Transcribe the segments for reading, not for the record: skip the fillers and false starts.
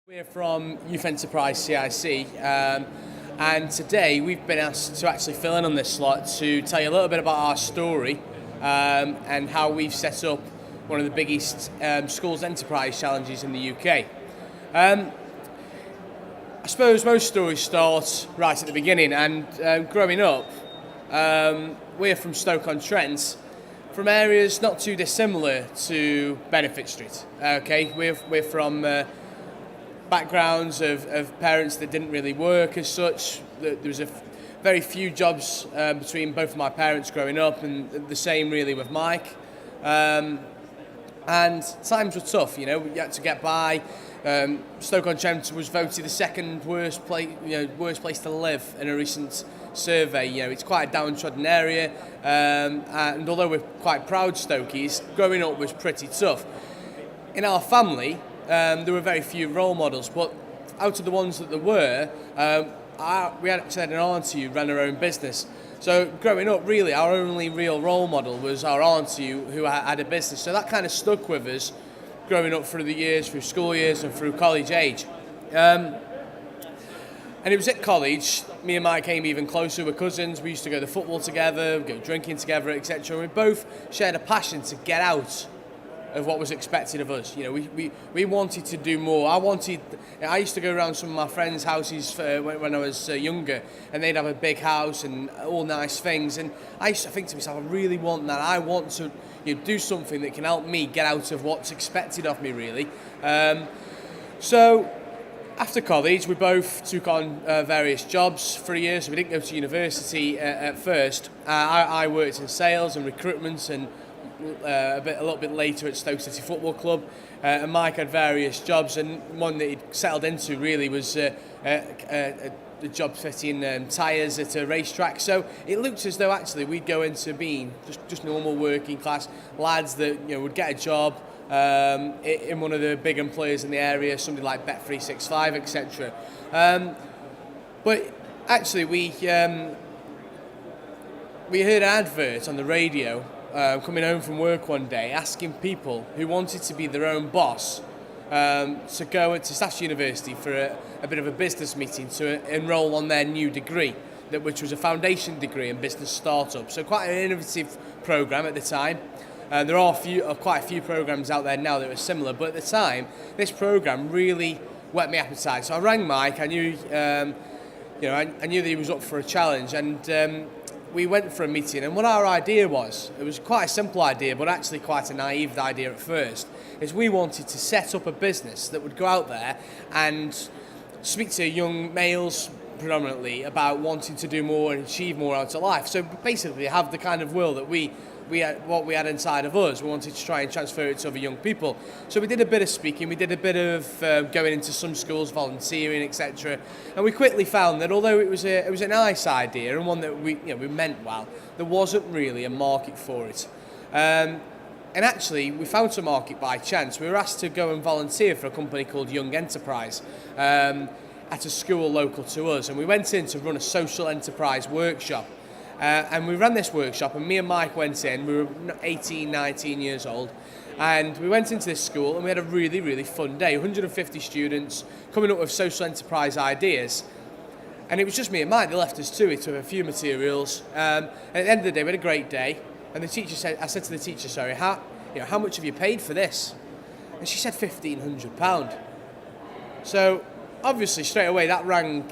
We're from Youth Enterprise CIC, and today we've been asked to actually fill in on this slot to tell you a little bit about our story and how we've set up one of the biggest schools enterprise challenges in the UK. I suppose most stories start right at the beginning, and growing up, we're from Stoke-on-Trent, from areas not too dissimilar to Benefit Street. Okay, we're from backgrounds of parents that didn't really work as such. There was very few jobs between both of my parents growing up, and the same really with Mike. And times were tough, you had to get by. Stoke-on-Trent was voted the second worst place to live in a recent survey. It's quite a downtrodden area, and although we're quite proud Stokies, growing up was pretty tough. In our family, there were very few role models, but out of the ones that there were, we actually had an auntie who ran her own business. So growing up, really, our only real role model was our auntie who had a business. So that kind of stuck with us growing up through the years, through school years and through college age. And it was at college, me and Mike came even closer. We're cousins, we used to go to football together, go drinking together, etc. We both shared a passion to get out of what was expected of us. We wanted to do more. I used to go around some of my friends' houses when I was younger, and they'd have a big house and all nice things. And I used to think to myself, I really want that. I want to do something that can help me get out of what's expected of me, really. So after college, we both took on various jobs for a year. So we didn't go to university at first. I worked in sales and recruitment and a little bit later at Stoke City Football Club, and Mike had various jobs, and one that he'd settled into really was a job fitting tyres at a racetrack. So it looked as though actually we'd go into being just normal working class lads that would get a job in one of the big employers in the area, something like Bet365, etc. But actually we heard an advert on the radio coming home from work one day, asking people who wanted to be their own boss to go to Staffs University for a bit of a business meeting to enrol on their new degree, which was a foundation degree in business startup. So quite an innovative programme at the time. There are quite a few programmes out there now that are similar, but at the time, this programme really whet my appetite. So I rang Mike. I knew, I knew that he was up for a challenge, and we went for a meeting, and what our idea was, it was quite a simple idea, but actually quite a naive idea at first, is we wanted to set up a business that would go out there and speak to young males predominantly about wanting to do more and achieve more out of life. So basically have the kind of will that what we had inside of us. We wanted to try and transfer it to other young people. So we did a bit of speaking, we did a bit of going into some schools, volunteering, etc. And we quickly found that although it was a nice idea and one that we meant well, there wasn't really a market for it. And actually, we found some market by chance. We were asked to go and volunteer for a company called Young Enterprise at a school local to us, and we went in to run a social enterprise workshop. And we ran this workshop, and me and Mike went in. We were 18, 19 years old, and we went into this school, and we had a really, really fun day. 150 students coming up with social enterprise ideas, and it was just me and Mike. They left us to it with a few materials. And at the end of the day, we had a great day. And the teacher said, I said to the teacher, sorry, how much have you paid for this? And she said £1,500. So obviously straight away that rang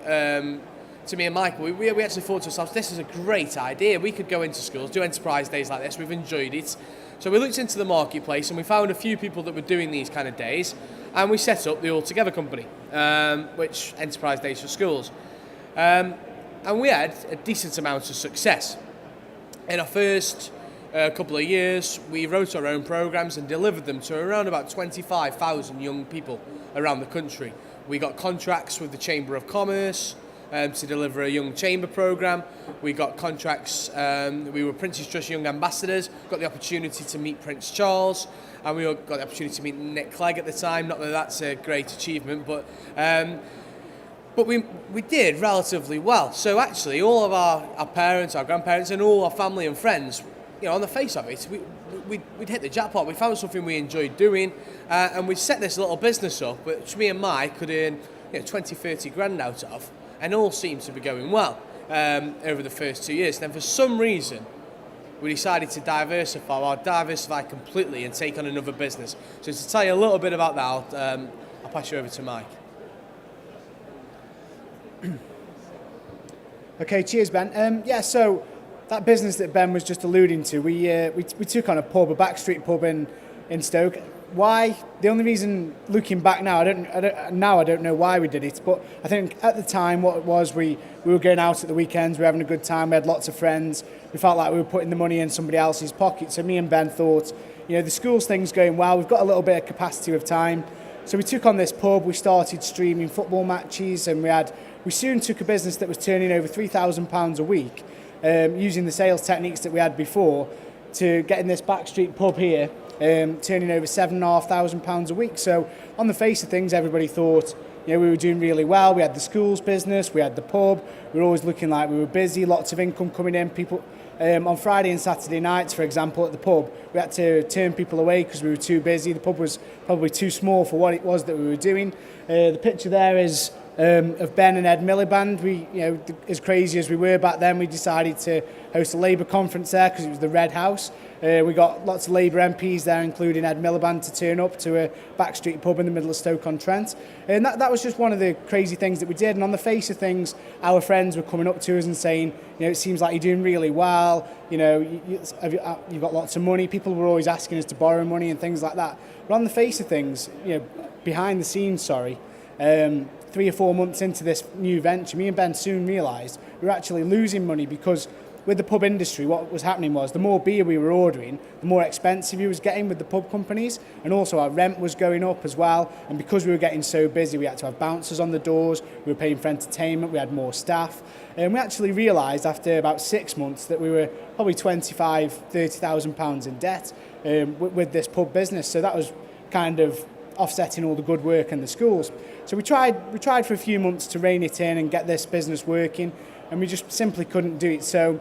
to me and Michael. We actually thought to ourselves, this is a great idea. We could go into schools, do enterprise days like this. We've enjoyed it. So we looked into the marketplace, and we found a few people that were doing these kind of days, and we set up the All Together company, which enterprise days for schools. And we had a decent amount of success. In our first couple of years, we wrote our own programmes and delivered them to around about 25,000 young people around the country. We got contracts with the Chamber of Commerce to deliver a young chamber programme. We got contracts, we were Prince's Trust Young Ambassadors, got the opportunity to meet Prince Charles, and we got the opportunity to meet Nick Clegg at the time. Not that that's a great achievement, but we did relatively well. So actually all of our parents, our grandparents, and all our family and friends, on the face of it, we'd hit the jackpot. We found something we enjoyed doing, and we set this little business up, which me and Mike could earn 20, 30 grand out of, and all seemed to be going well over the first 2 years. Then for some reason, we decided to diversify completely and take on another business. So to tell you a little bit about that, I'll pass you over to Mike. Okay, cheers, Ben. So that business that Ben was just alluding to, we took on a pub, a backstreet pub in Stoke. Why? The only reason, looking back now, I don't know why we did it, but I think at the time what it was, we were going out at the weekends, we were having a good time, we had lots of friends, we felt like we were putting the money in somebody else's pocket. So me and Ben thought, the schools thing's going well, we've got a little bit of capacity of time. So we took on this pub, we started streaming football matches, and we soon took a business that was turning over £3,000 a week, using the sales techniques that we had before, to getting this backstreet pub here, turning over £7,500 a week. So on the face of things, everybody thought we were doing really well. We had the schools business, we had the pub, we were always looking like we were busy, lots of income coming in. People on Friday and Saturday nights, for example, at the pub, we had to turn people away because we were too busy. The pub was probably too small for what it was that we were doing. The picture there is of Ben and Ed Miliband. We, as crazy as we were back then, we decided to host a Labour conference there because it was the Red House. We got lots of Labour MPs there, including Ed Miliband, to turn up to a backstreet pub in the middle of Stoke-on-Trent. And that was just one of the crazy things that we did. And on the face of things, our friends were coming up to us and saying, it seems like you're doing really well. You've got lots of money. People were always asking us to borrow money and things like that. But on the face of things, behind the scenes, 3 or 4 months into this new venture, me and Ben soon realised we were actually losing money because with the pub industry, what was happening was the more beer we were ordering, the more expensive he was getting with the pub companies, and also our rent was going up as well. And because we were getting so busy, we had to have bouncers on the doors, we were paying for entertainment, we had more staff. And we actually realised after about 6 months that we were probably £25,000-30,000 in debt with this pub business. So that was kind of offsetting all the good work in the schools. So we tried for a few months to rein it in and get this business working, and we just simply couldn't do it. So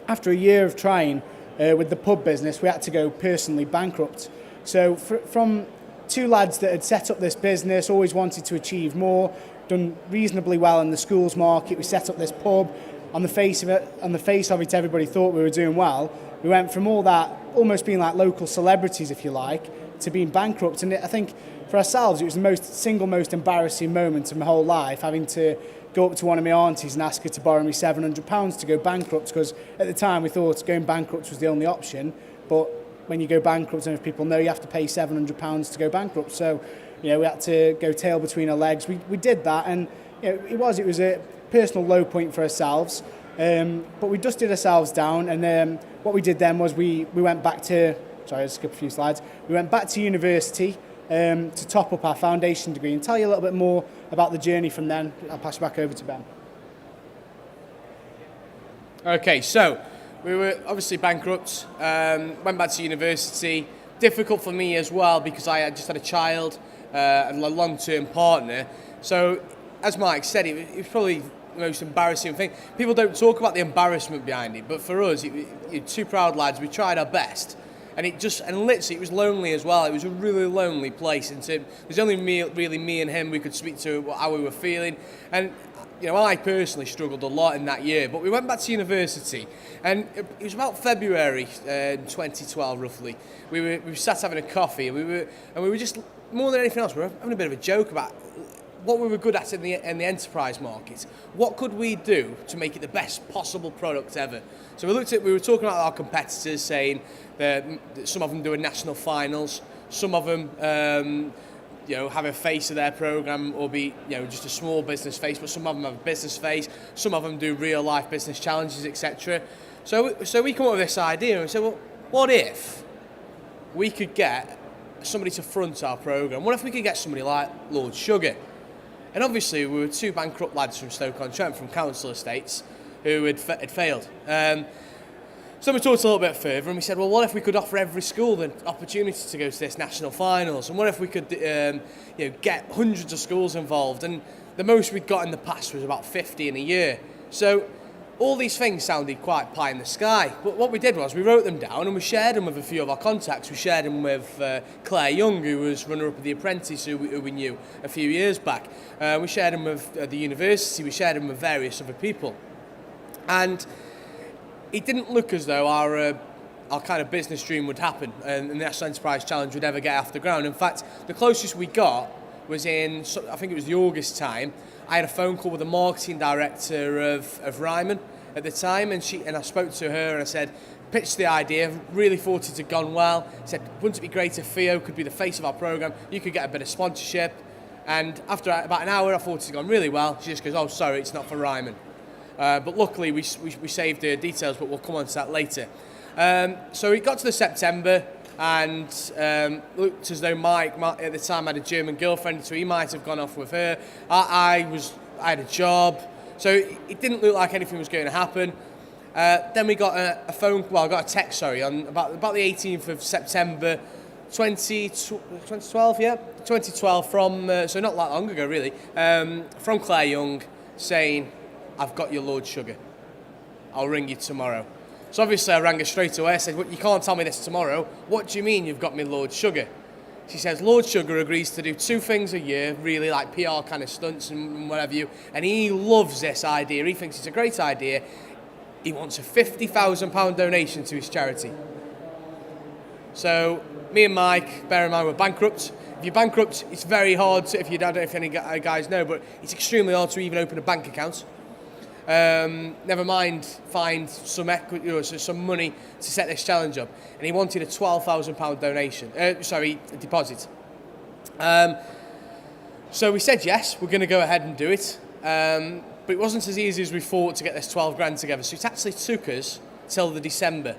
after a year of trying with the pub business, we had to go personally bankrupt. So from two lads that had set up this business, always wanted to achieve more, done reasonably well in the schools market, we set up this pub. On the face of it, everybody thought we were doing well. We went from all that, almost being like local celebrities, if you like, to being bankrupt. And I think for ourselves, it was the single most embarrassing moment of my whole life, having to go up to one of my aunties and ask her to borrow me £700 to go bankrupt, because at the time we thought going bankrupt was the only option. But when you go bankrupt, and if people know, you have to pay £700 to go bankrupt. So, we had to go tail between our legs. We did that, and it was a personal low point for ourselves. But we dusted ourselves down, and what we did then was we went back to, sorry, I'll skip a few slides. We went back to university to top up our foundation degree, and tell you a little bit more about the journey from then. I'll pass you back over to Ben. Okay, so we were obviously bankrupt, went back to university. Difficult for me as well because I had just had a child and a long-term partner. So, as Mike said, it was probably the most embarrassing thing. People don't talk about the embarrassment behind it, but for us, two proud lads, we tried our best. And literally, it was lonely as well. It was a really lonely place. There's only me and him we could speak to how we were feeling. And I personally struggled a lot in that year. But we went back to university, and it was about February 2012, roughly. We were sat having a coffee, and we were just, more than anything else, we were having a bit of a joke about what we were good at in the enterprise market. What could we do to make it the best possible product ever? So we were talking about our competitors, saying that some of them doing national finals, some of them have a face of their program or be just a small business face, but some of them have a business face, some of them do real life business challenges, etc. So we come up with this idea and we said, well, what if we could get somebody to front our program? What if we could get somebody like Lord Sugar? And obviously we were two bankrupt lads from Stoke-on-Trent, from council estates, who had failed. So we talked a little bit further and we said, well, what if we could offer every school the opportunity to go to this national finals? And what if we could get hundreds of schools involved? And the most we'd got in the past was about 50 in a year. So all these things sounded quite pie in the sky, but what we did was we wrote them down and we shared them with a few of our contacts. We shared them with Claire Young, who was runner-up of The Apprentice, who we knew a few years back. We shared them with the university, we shared them with various other people. And it didn't look as though our kind of business dream would happen and the National Enterprise Challenge would ever get off the ground. In fact, the closest we got was in, I think it was the August time. I had a phone call with the marketing director of Ryman at the time, and I spoke to her and I said, pitched the idea, really thought it had gone well. I said, wouldn't it be great if Theo could be the face of our programme? You could get a bit of sponsorship. And after about an hour, I thought it had gone really well. She just goes, oh, sorry, it's not for Ryman. But luckily, we saved the details, but we'll come on to that later. So it got to the September, and looked as though Mike at the time had a German girlfriend, so he might have gone off with her. I had a job, so it didn't look like anything was going to happen. Then we got I got a text, on about the 18th of September, 2012, 2012 from so not that long ago really, from Claire Young saying, I've got your Lord Sugar. I'll ring you tomorrow. So obviously I rang her straight away. I said, well, you can't tell me this tomorrow. What do you mean you've got me Lord Sugar? She says, Lord Sugar agrees to do 2 things a year, really like PR kind of stunts and whatever you, and he loves this idea. He thinks it's a great idea. He wants a £50,000 donation to his charity. So me and Mike, bear in mind, we're bankrupt. If you're bankrupt, it's very hard to, I don't know if any guys know, but it's extremely hard to even open a bank account. Never mind find some equity, some money to set this challenge up. And he wanted a £12,000 donation, deposit. So we said yes, we're going to go ahead and do it. But it wasn't as easy as we thought to get this 12 grand together. So it actually took us till the December.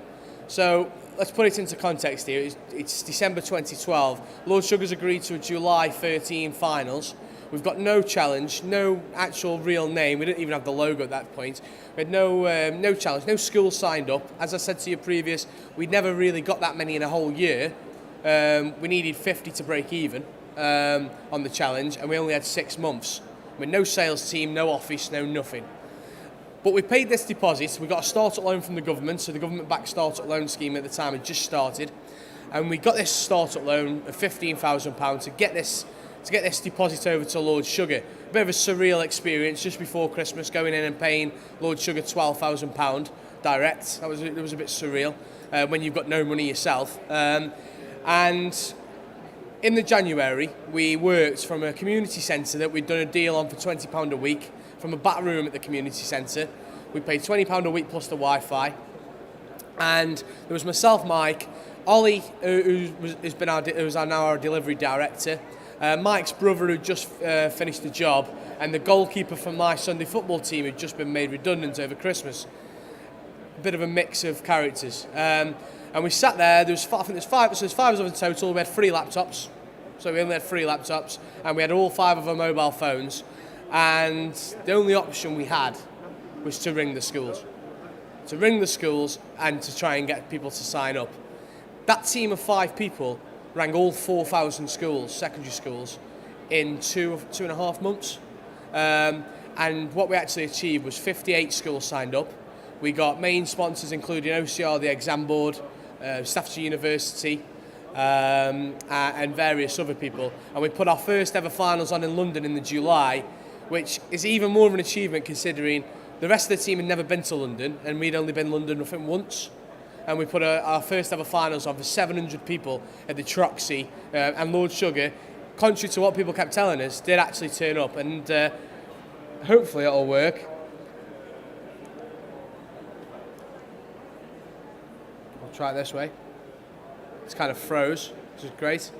So let's put it into context here. It's December 2012. Lord Sugar's agreed to a July 13 finals. We've got no challenge, no actual real name. We didn't even have the logo at that point. We had no challenge, no schools signed up. As I said to you previous, we'd never really got that many in a whole year. We needed 50 to break even on the challenge, and we only had 6 months. With no sales team, no office, no nothing. But we paid this deposit. We got a startup loan from the government, so the government-backed startup loan scheme at the time had just started. And we got this startup loan of £15,000 to get this deposit over to Lord Sugar. A bit of a surreal experience just before Christmas, going in and paying Lord Sugar £12,000 direct. It was a bit surreal when you've got no money yourself. And in the January, we worked from a community centre that we'd done a deal on for £20 a week from a back room at the community centre. We paid £20 a week plus the Wi-Fi. And there was myself, Mike, Ollie, who was now our delivery director, Mike's brother who just finished the job, and the goalkeeper from my Sunday football team who'd just been made redundant over Christmas. A bit of a mix of characters. And we sat there, there's 5 of us in total. We had 3 laptops. So we only had 3 laptops, and we had all 5 of our mobile phones. And the only option we had was to ring the schools. To ring the schools and to try and get people to sign up. That team of 5 people rang all 4,000 schools, secondary schools, in 2.5 months. And what we actually achieved was 58 schools signed up. We got main sponsors including OCR, the exam board, Staffordshire University, and various other people. And we put our first ever finals on in London in the July, which is even more of an achievement considering the rest of the team had never been to London, and we'd only been to London, I think, once. And we put our first ever finals on for 700 people at the Troxy, and Lord Sugar, contrary to what people kept telling us, did actually turn up, and hopefully it'll work. I'll try it this way. It's kind of froze, which is great.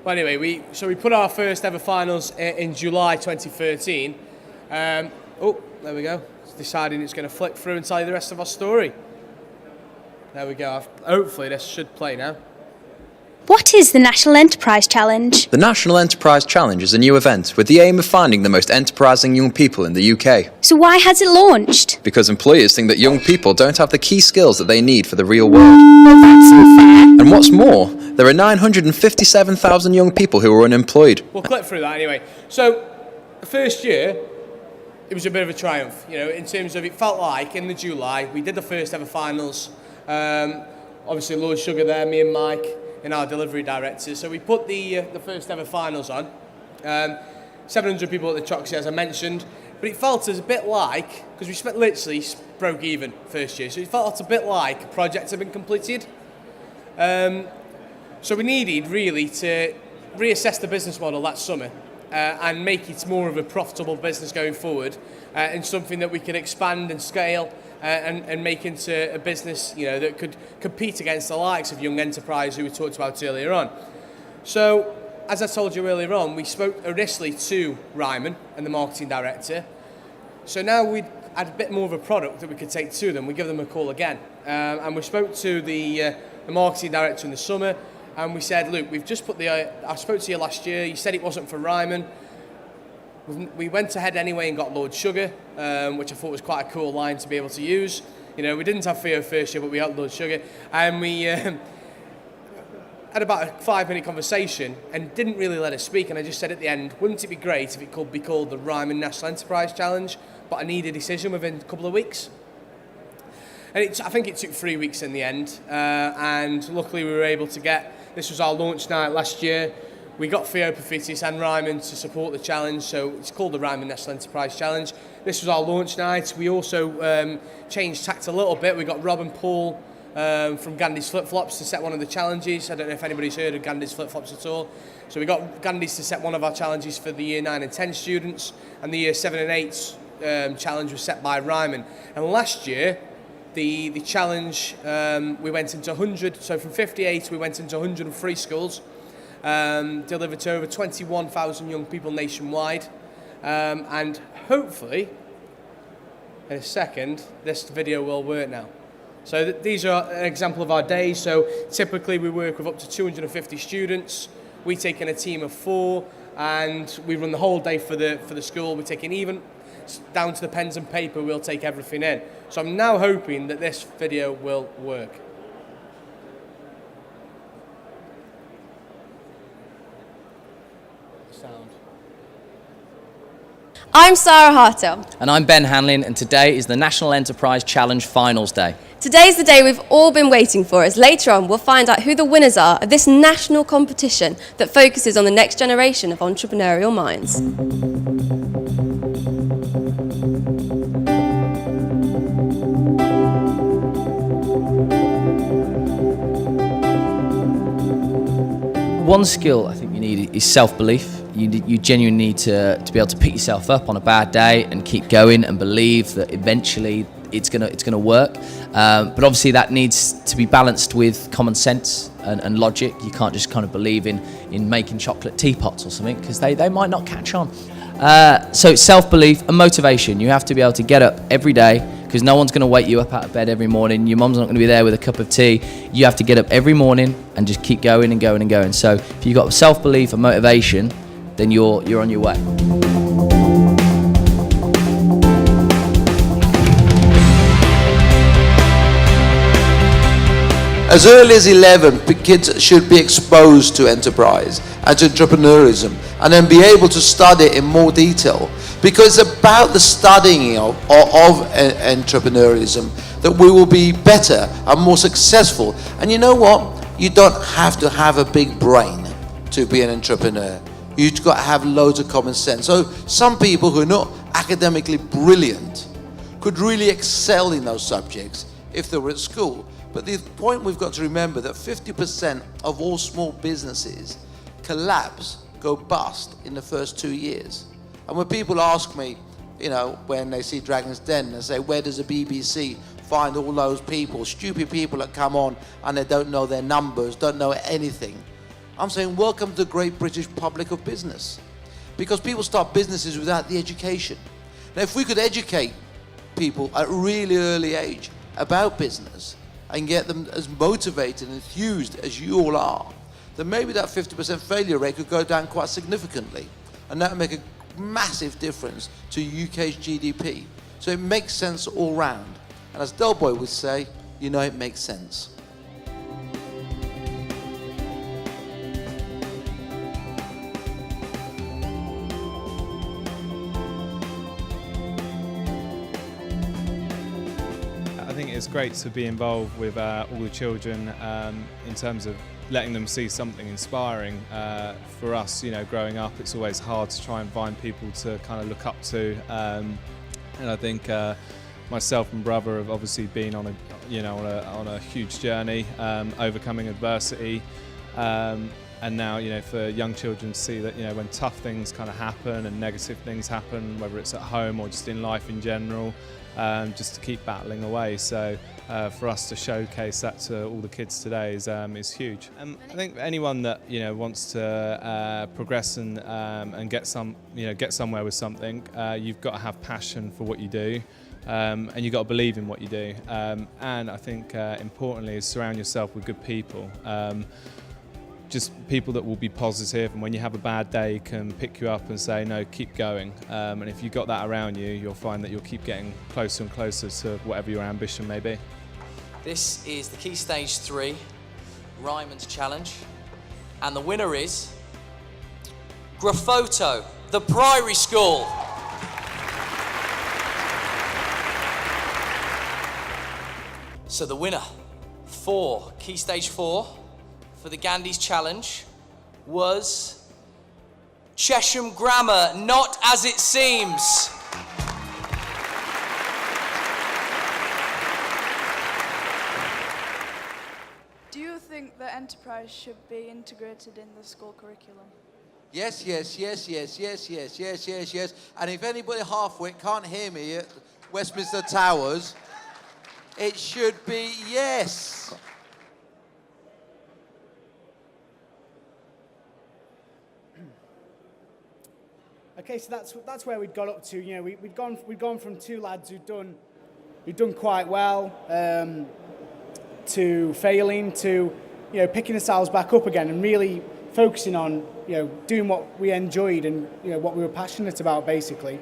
Well, anyway, we put our first ever finals in July 2013. There we go. It's deciding it's going to flick through and tell you the rest of our story. There we go. Hopefully this should play now. What is the National Enterprise Challenge? The National Enterprise Challenge is a new event with the aim of finding the most enterprising young people in the UK. So why has it launched? Because employers think that young people don't have the key skills that they need for the real world. Well, that's unfair. And what's more, there are 957,000 young people who are unemployed. We'll click through that anyway. So, the first year, it was a bit of a triumph, in terms of it felt like in the July, we did the first ever finals. Obviously, Lord Sugar there, me and Mike, and our delivery director. So we put the first ever finals on. 700 people at the Troxy, as I mentioned. But it felt as a bit like, because we literally broke even first year, so it felt a bit like a project had been completed. So we needed really to reassess the business model that summer and make it more of a profitable business going forward and something that we could expand and scale and make into a business that could compete against the likes of Young Enterprise who we talked about earlier on. So, as I told you earlier on, we spoke initially to Ryman and the marketing director. So now we had a bit more of a product that we could take to them. We give them a call again. And we spoke to the marketing director in the summer and we said, look, we've just put I spoke to you last year, you said it wasn't for Ryman. We went ahead anyway and got Lord Sugar, which I thought was quite a cool line to be able to use. We didn't have Theo first year, but we had Lord Sugar. And we had about a 5-minute conversation and didn't really let us speak. And I just said at the end, wouldn't it be great if it could be called the Ryman National Enterprise Challenge, but I need a decision within a couple of weeks. And I think it took 3 weeks in the end. And luckily we were able to this was our launch night last year. We got Theo Pafitis and Ryman to support the challenge, so it's called the Ryman National Enterprise Challenge. This was our launch night. We also changed tact a little bit. We got Rob and Paul from Gandhi's Flip Flops to set one of the challenges. I don't know if anybody's heard of Gandhi's Flip Flops at all. So we got Gandhi's to set one of our challenges for the year 9 and 10 students, and the year 7 and 8 challenge was set by Ryman. And last year, the challenge, we went into 100, so from 58 we went into 103 schools. Delivered to over 21,000 young people nationwide, and hopefully in a second this video will work now. So these are an example of our days. So typically we work with up to 250 students. We take in a team of 4 and we run the whole day for the school. We're taking even down to the pens and paper, we'll take everything in. So I'm now hoping that this video will work. Sound. I'm Sarah Hartel. And I'm Ben Hanlon, and today is the National Enterprise Challenge Finals Day. Today's the day we've all been waiting for, as later on we'll find out who the winners are of this national competition that focuses on the next generation of entrepreneurial minds. One skill I think you need is self-belief. You genuinely need to be able to pick yourself up on a bad day and keep going and believe that eventually it's gonna work. But obviously that needs to be balanced with common sense and logic. You can't just kind of believe in making chocolate teapots or something, because they might not catch on. So self-belief and motivation. You have to be able to get up every day, because no one's going to wake you up out of bed every morning. Your mum's not going to be there with a cup of tea. You have to get up every morning and just keep going and going and going. So if you've got self-belief and motivation, then you're on your way. As early as 11, kids should be exposed to enterprise and to entrepreneurism, and then be able to study it in more detail, because it's about the studying of entrepreneurism that we will be better and more successful. And you know what? You don't have to have a big brain to be an entrepreneur. You've got to have loads of common sense. So some people who are not academically brilliant could really excel in those subjects if they were at school. But the point we've got to remember that 50% of all small businesses collapse, go bust in the first 2 years. And when people ask me, when they see Dragon's Den, they say, where does the BBC find all those people, stupid people that come on and they don't know their numbers, don't know anything? I'm saying, welcome to the great British public of business. Because people start businesses without the education. Now, if we could educate people at a really early age about business and get them as motivated and enthused as you all are, then maybe that 50% failure rate could go down quite significantly. And that would make a massive difference to UK's GDP. So it makes sense all round. And as Del Boy would say, you know it makes sense. I think it's great to be involved with all the children in terms of letting them see something inspiring. For us, you know, growing up, it's always hard to try and find people to kind of look up to, and I think myself and brother have obviously been on a huge journey, overcoming adversity, and now, you know, for young children to see that, you know, when tough things kind of happen and negative things happen, whether it's at home or just in life in general, just to keep battling away. So for us to showcase that to all the kids today is huge. I think anyone that, you know, wants to progress and get somewhere with something, you've got to have passion for what you do. And you've got to believe in what you do. And I think importantly is surround yourself with good people. Just people that will be positive, and when you have a bad day can pick you up and say, no, keep going. And if you've got that around you, you'll find that you'll keep getting closer and closer to whatever your ambition may be. This is the Key Stage 3 Ryman's Challenge, and the winner is Graphoto, the Priory School. So the winner for Key Stage 4 for the Gandhi's Challenge was Chesham Grammar, Not As It Seems. Do you think that enterprise should be integrated in the school curriculum? Yes, yes, yes, yes, yes, yes, yes, yes, yes. And if anybody half-wit can't hear me at Westminster Towers, it should be yes. Okay, so that's where we'd got up to. You know, we'd gone from two lads who'd done quite well to failing to, you know, picking ourselves back up again and really focusing on, you know, doing what we enjoyed and, you know, what we were passionate about basically.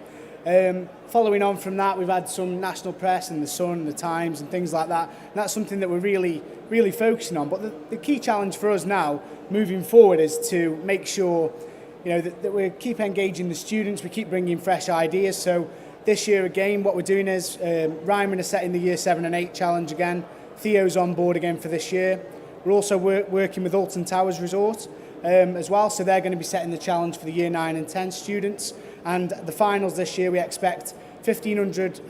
Following on from that, we've had some national press and the Sun, the Times and things like that. And that's something that we're really focusing on. But the key challenge for us now, moving forward, is to make sure, you know, that we keep engaging the students, we keep bringing fresh ideas. So this year again, what we're doing is Ryman are setting the Year 7 and 8 challenge again. Theo's on board again for this year. We're also working with Alton Towers Resort as well, so they're going to be setting the challenge for the Year 9 and 10 students. And the finals this year, we expect 1,500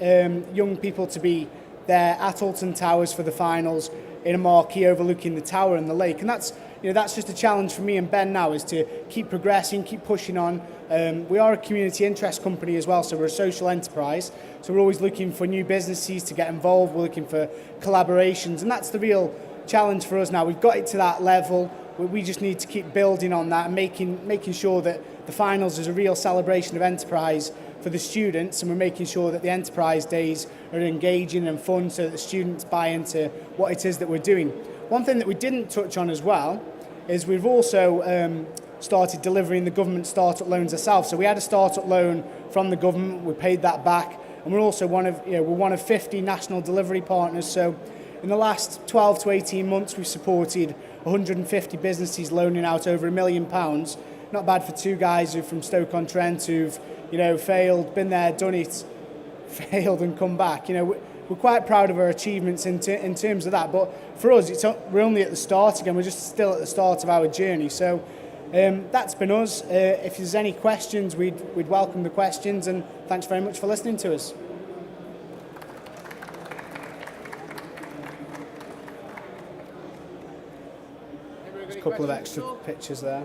young people to be there at Alton Towers for the finals in a marquee overlooking the tower and the lake. And that's, you know, that's just a challenge for me and Ben now, is to keep progressing, keep pushing on. We are a community interest company as well, so we're a social enterprise. So we're always looking for new businesses to get involved. We're looking for collaborations, and that's the real challenge for us now. We've got it to that level. We just need to keep building on that and making sure that the finals is a real celebration of enterprise for the students, and we're making sure that the enterprise days are engaging and fun so that the students buy into what it is that we're doing. One thing that we didn't touch on as well is we've also started delivering the government startup loans ourselves. So we had a startup loan from the government, we paid that back, and we're also one of 50 national delivery partners. So in the last 12 to 18 months, we've supported 150 businesses loaning out over £1 million. Not bad for two guys who from Stoke-on-Trent who've, you know, failed, been there, done it, failed and come back. You know, we're quite proud of our achievements in terms of that. But for us, we're only at the start again. We're just still at the start of our journey. So that's been us. If there's any questions, we'd welcome the questions. And thanks very much for listening to us. There's a couple of extra pictures there.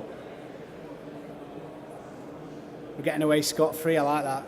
We're getting away scot-free, I like that.